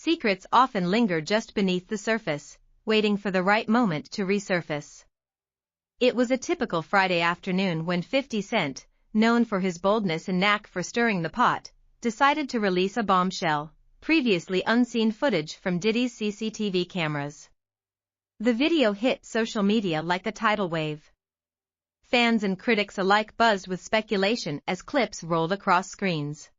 secrets often linger just beneath the surface, waiting for the right moment to resurface. It was a typical Friday afternoon when 50 Cent, known for his boldness and knack for stirring the pot, decided to release a bombshell, previously unseen footage from Diddy's CCTV cameras. The video hit social media like a tidal wave. Fans and critics alike buzzed with speculation as clips rolled across screens.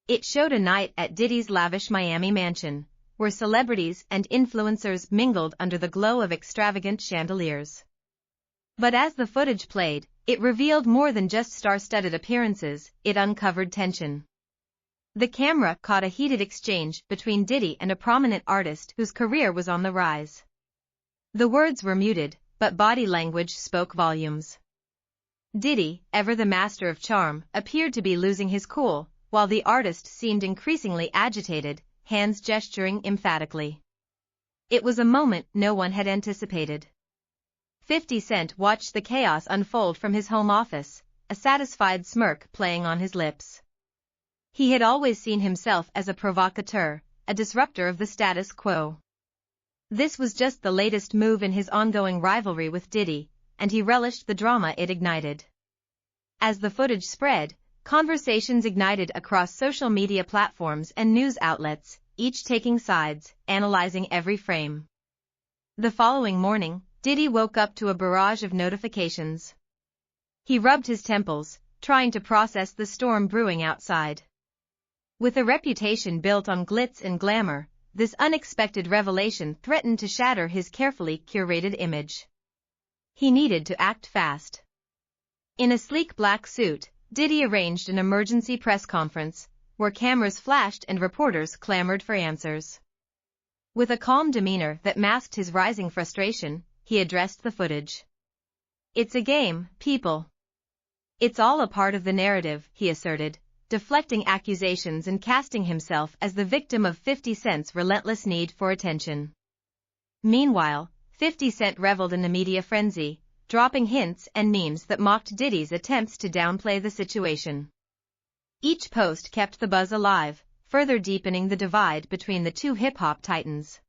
It showed a night at Diddy's lavish Miami mansion, where celebrities and influencers mingled under the glow of extravagant chandeliers. But as the footage played, it revealed more than just star-studded appearances, it uncovered tension. The camera caught a heated exchange between Diddy and a prominent artist whose career was on the rise. The words were muted, but body language spoke volumes. Diddy, ever the master of charm, appeared to be losing his cool, while the artist seemed increasingly agitated, hands gesturing emphatically. It was a moment no one had anticipated. 50 Cent watched the chaos unfold from his home office, a satisfied smirk playing on his lips. He had always seen himself as a provocateur, a disruptor of the status quo. This was just the latest move in his ongoing rivalry with Diddy, and he relished the drama it ignited. As the footage spread, conversations ignited across social media platforms and news outlets, each taking sides, analyzing every frame. The following morning, Diddy woke up to a barrage of notifications. He rubbed his temples, trying to process the storm brewing outside. With a reputation built on glitz and glamour, this unexpected revelation threatened to shatter his carefully curated image. He needed to act fast. In a sleek black suit, Diddy arranged an emergency press conference, where cameras flashed and reporters clamored for answers. With a calm demeanor that masked his rising frustration, he addressed the footage. "It's a game, people. It's all a part of the narrative," he asserted, deflecting accusations and casting himself as the victim of 50 Cent's relentless need for attention. Meanwhile, 50 Cent reveled in a media frenzy, dropping hints and memes that mocked Diddy's attempts to downplay the situation. Each post kept the buzz alive, further deepening the divide between the two hip-hop titans.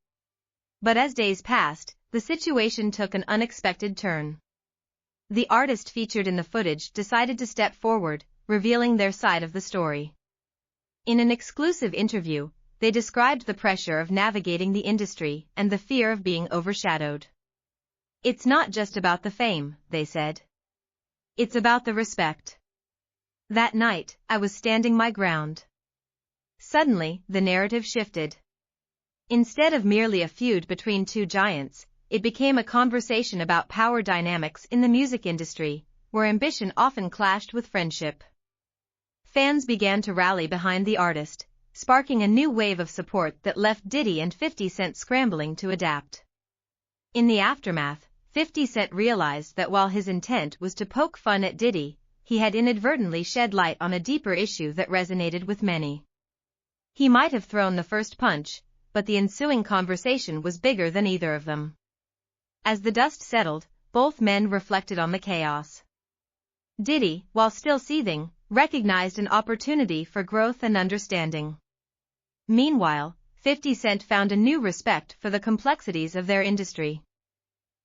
But as days passed, the situation took an unexpected turn. The artist featured in the footage decided to step forward, revealing their side of the story. In an exclusive interview, they described the pressure of navigating the industry and the fear of being overshadowed. "It's not just about the fame," they said. "It's about the respect. That night, I was standing my ground." Suddenly, the narrative shifted. Instead of merely a feud between two giants, it became a conversation about power dynamics in the music industry, where ambition often clashed with friendship. Fans began to rally behind the artist, sparking a new wave of support that left Diddy and 50 Cent scrambling to adapt. In the aftermath, 50 Cent realized that while his intent was to poke fun at Diddy, he had inadvertently shed light on a deeper issue that resonated with many. He might have thrown the first punch, but the ensuing conversation was bigger than either of them. As the dust settled, both men reflected on the chaos. Diddy, while still seething, recognized an opportunity for growth and understanding. Meanwhile, 50 Cent found a new respect for the complexities of their industry.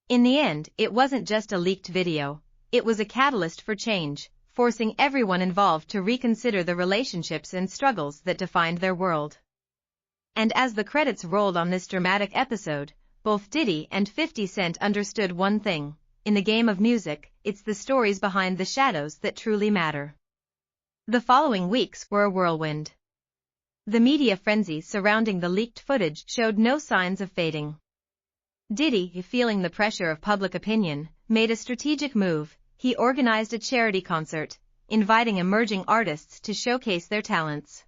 In the end, it wasn't just a leaked video, it was a catalyst for change, forcing everyone involved to reconsider the relationships and struggles that defined their world. And as the credits rolled on this dramatic episode, both Diddy and 50 Cent understood one thing: in the game of music, it's the stories behind the shadows that truly matter. The following weeks were a whirlwind. The media frenzy surrounding the leaked footage showed no signs of fading. Diddy, feeling the pressure of public opinion, made a strategic move. He organized a charity concert, inviting emerging artists to showcase their talents.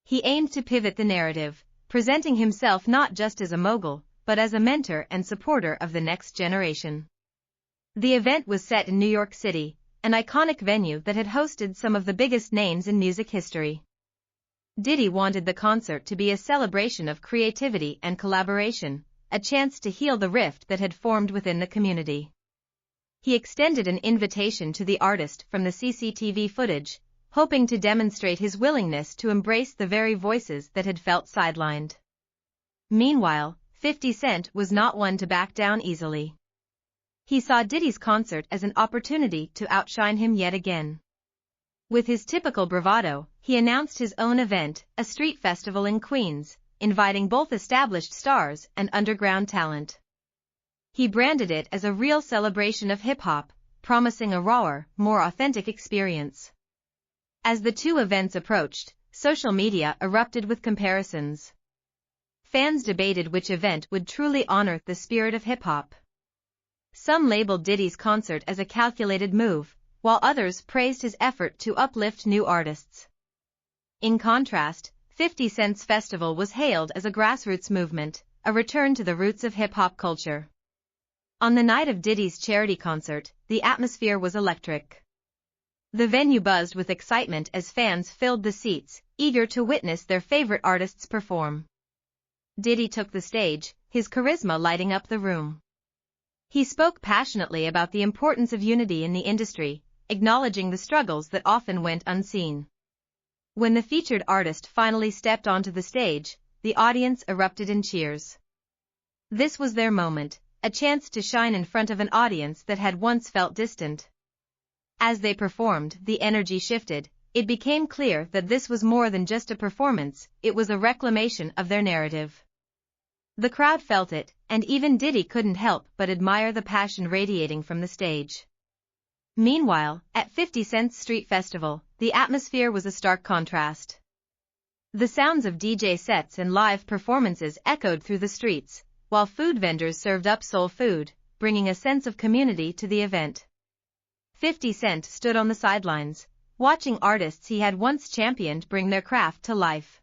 He aimed to pivot the narrative, presenting himself not just as a mogul, but as a mentor and supporter of the next generation. The event was set in New York City, an iconic venue that had hosted some of the biggest names in music history. Diddy wanted the concert to be a celebration of creativity and collaboration, a chance to heal the rift that had formed within the community. He extended an invitation to the artist from the CCTV footage, hoping to demonstrate his willingness to embrace the very voices that had felt sidelined. Meanwhile, 50 Cent was not one to back down easily. He saw Diddy's concert as an opportunity to outshine him yet again. With his typical bravado, he announced his own event, a street festival in Queens, inviting both established stars and underground talent. He branded it as a real celebration of hip-hop, promising a rawer, more authentic experience. As the two events approached, social media erupted with comparisons. Fans debated which event would truly honor the spirit of hip-hop. Some labeled Diddy's concert as a calculated move, while others praised his effort to uplift new artists. In contrast, 50 Cent's festival was hailed as a grassroots movement, a return to the roots of hip-hop culture. On the night of Diddy's charity concert, the atmosphere was electric. The venue buzzed with excitement as fans filled the seats, eager to witness their favorite artists perform. Diddy took the stage, his charisma lighting up the room. He spoke passionately about the importance of unity in the industry, acknowledging the struggles that often went unseen. When the featured artist finally stepped onto the stage, the audience erupted in cheers. This was their moment, a chance to shine in front of an audience that had once felt distant. As they performed, the energy shifted. It became clear that this was more than just a performance, it was a reclamation of their narrative. The crowd felt it, and even Diddy couldn't help but admire the passion radiating from the stage. Meanwhile, at 50 Cent's street festival, the atmosphere was a stark contrast. The sounds of DJ sets and live performances echoed through the streets, while food vendors served up soul food, bringing a sense of community to the event. 50 Cent stood on the sidelines, watching artists he had once championed bring their craft to life.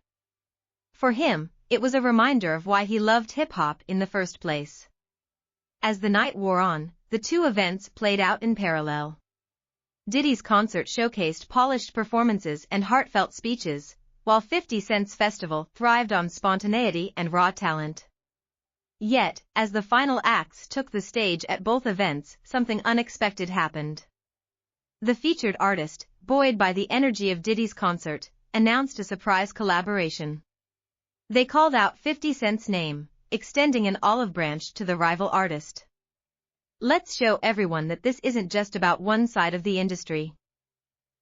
For him, it was a reminder of why he loved hip-hop in the first place. As the night wore on, the two events played out in parallel. Diddy's concert showcased polished performances and heartfelt speeches, while 50 Cent's festival thrived on spontaneity and raw talent. Yet, as the final acts took the stage at both events, something unexpected happened. The featured artist, buoyed by the energy of Diddy's concert, announced a surprise collaboration. They called out 50 Cent's name, extending an olive branch to the rival artist. Let's show everyone that this isn't just about one side of the industry.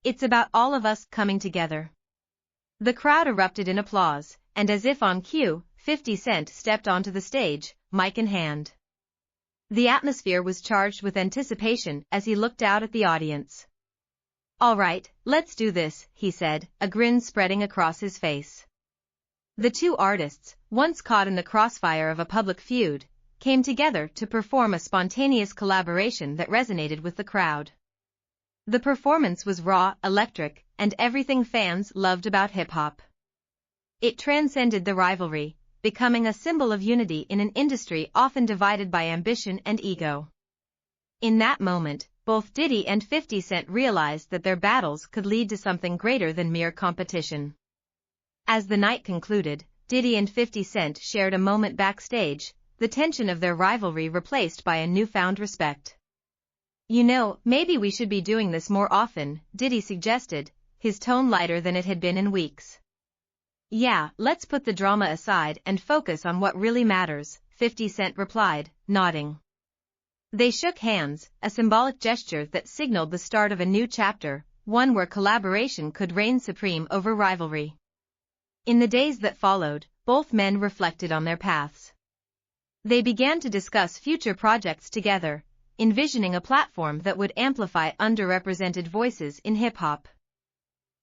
It's about all of us coming together. The crowd erupted in applause, and as if on cue, 50 Cent stepped onto the stage, mic in hand. The atmosphere was charged with anticipation as he looked out at the audience. "All right, let's do this," he said, a grin spreading across his face. The two artists, once caught in the crossfire of a public feud, came together to perform a spontaneous collaboration that resonated with the crowd. The performance was raw, electric, and everything fans loved about hip-hop. It transcended the rivalry, becoming a symbol of unity in an industry often divided by ambition and ego. In that moment, both Diddy and 50 Cent realized that their battles could lead to something greater than mere competition. As the night concluded, Diddy and 50 Cent shared a moment backstage, the tension of their rivalry replaced by a newfound respect. "You know, maybe we should be doing this more often," Diddy suggested, his tone lighter than it had been in weeks. "Yeah, let's put the drama aside and focus on what really matters," 50 Cent replied, nodding. They shook hands, a symbolic gesture that signaled the start of a new chapter, one where collaboration could reign supreme over rivalry. In the days that followed, both men reflected on their paths. They began to discuss future projects together, envisioning a platform that would amplify underrepresented voices in hip-hop.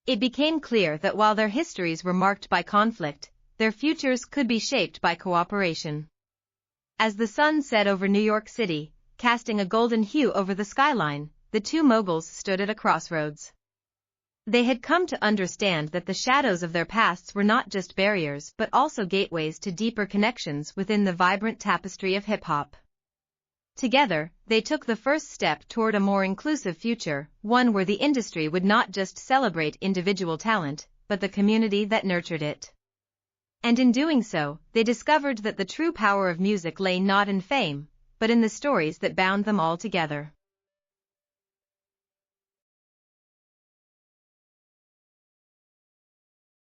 It became clear that while their histories were marked by conflict, their futures could be shaped by cooperation. As the sun set over New York City, casting a golden hue over the skyline, the two moguls stood at a crossroads. They had come to understand that the shadows of their pasts were not just barriers but also gateways to deeper connections within the vibrant tapestry of hip-hop. Together, they took the first step toward a more inclusive future, one where the industry would not just celebrate individual talent, but the community that nurtured it. And in doing so, they discovered that the true power of music lay not in fame, but in the stories that bound them all together.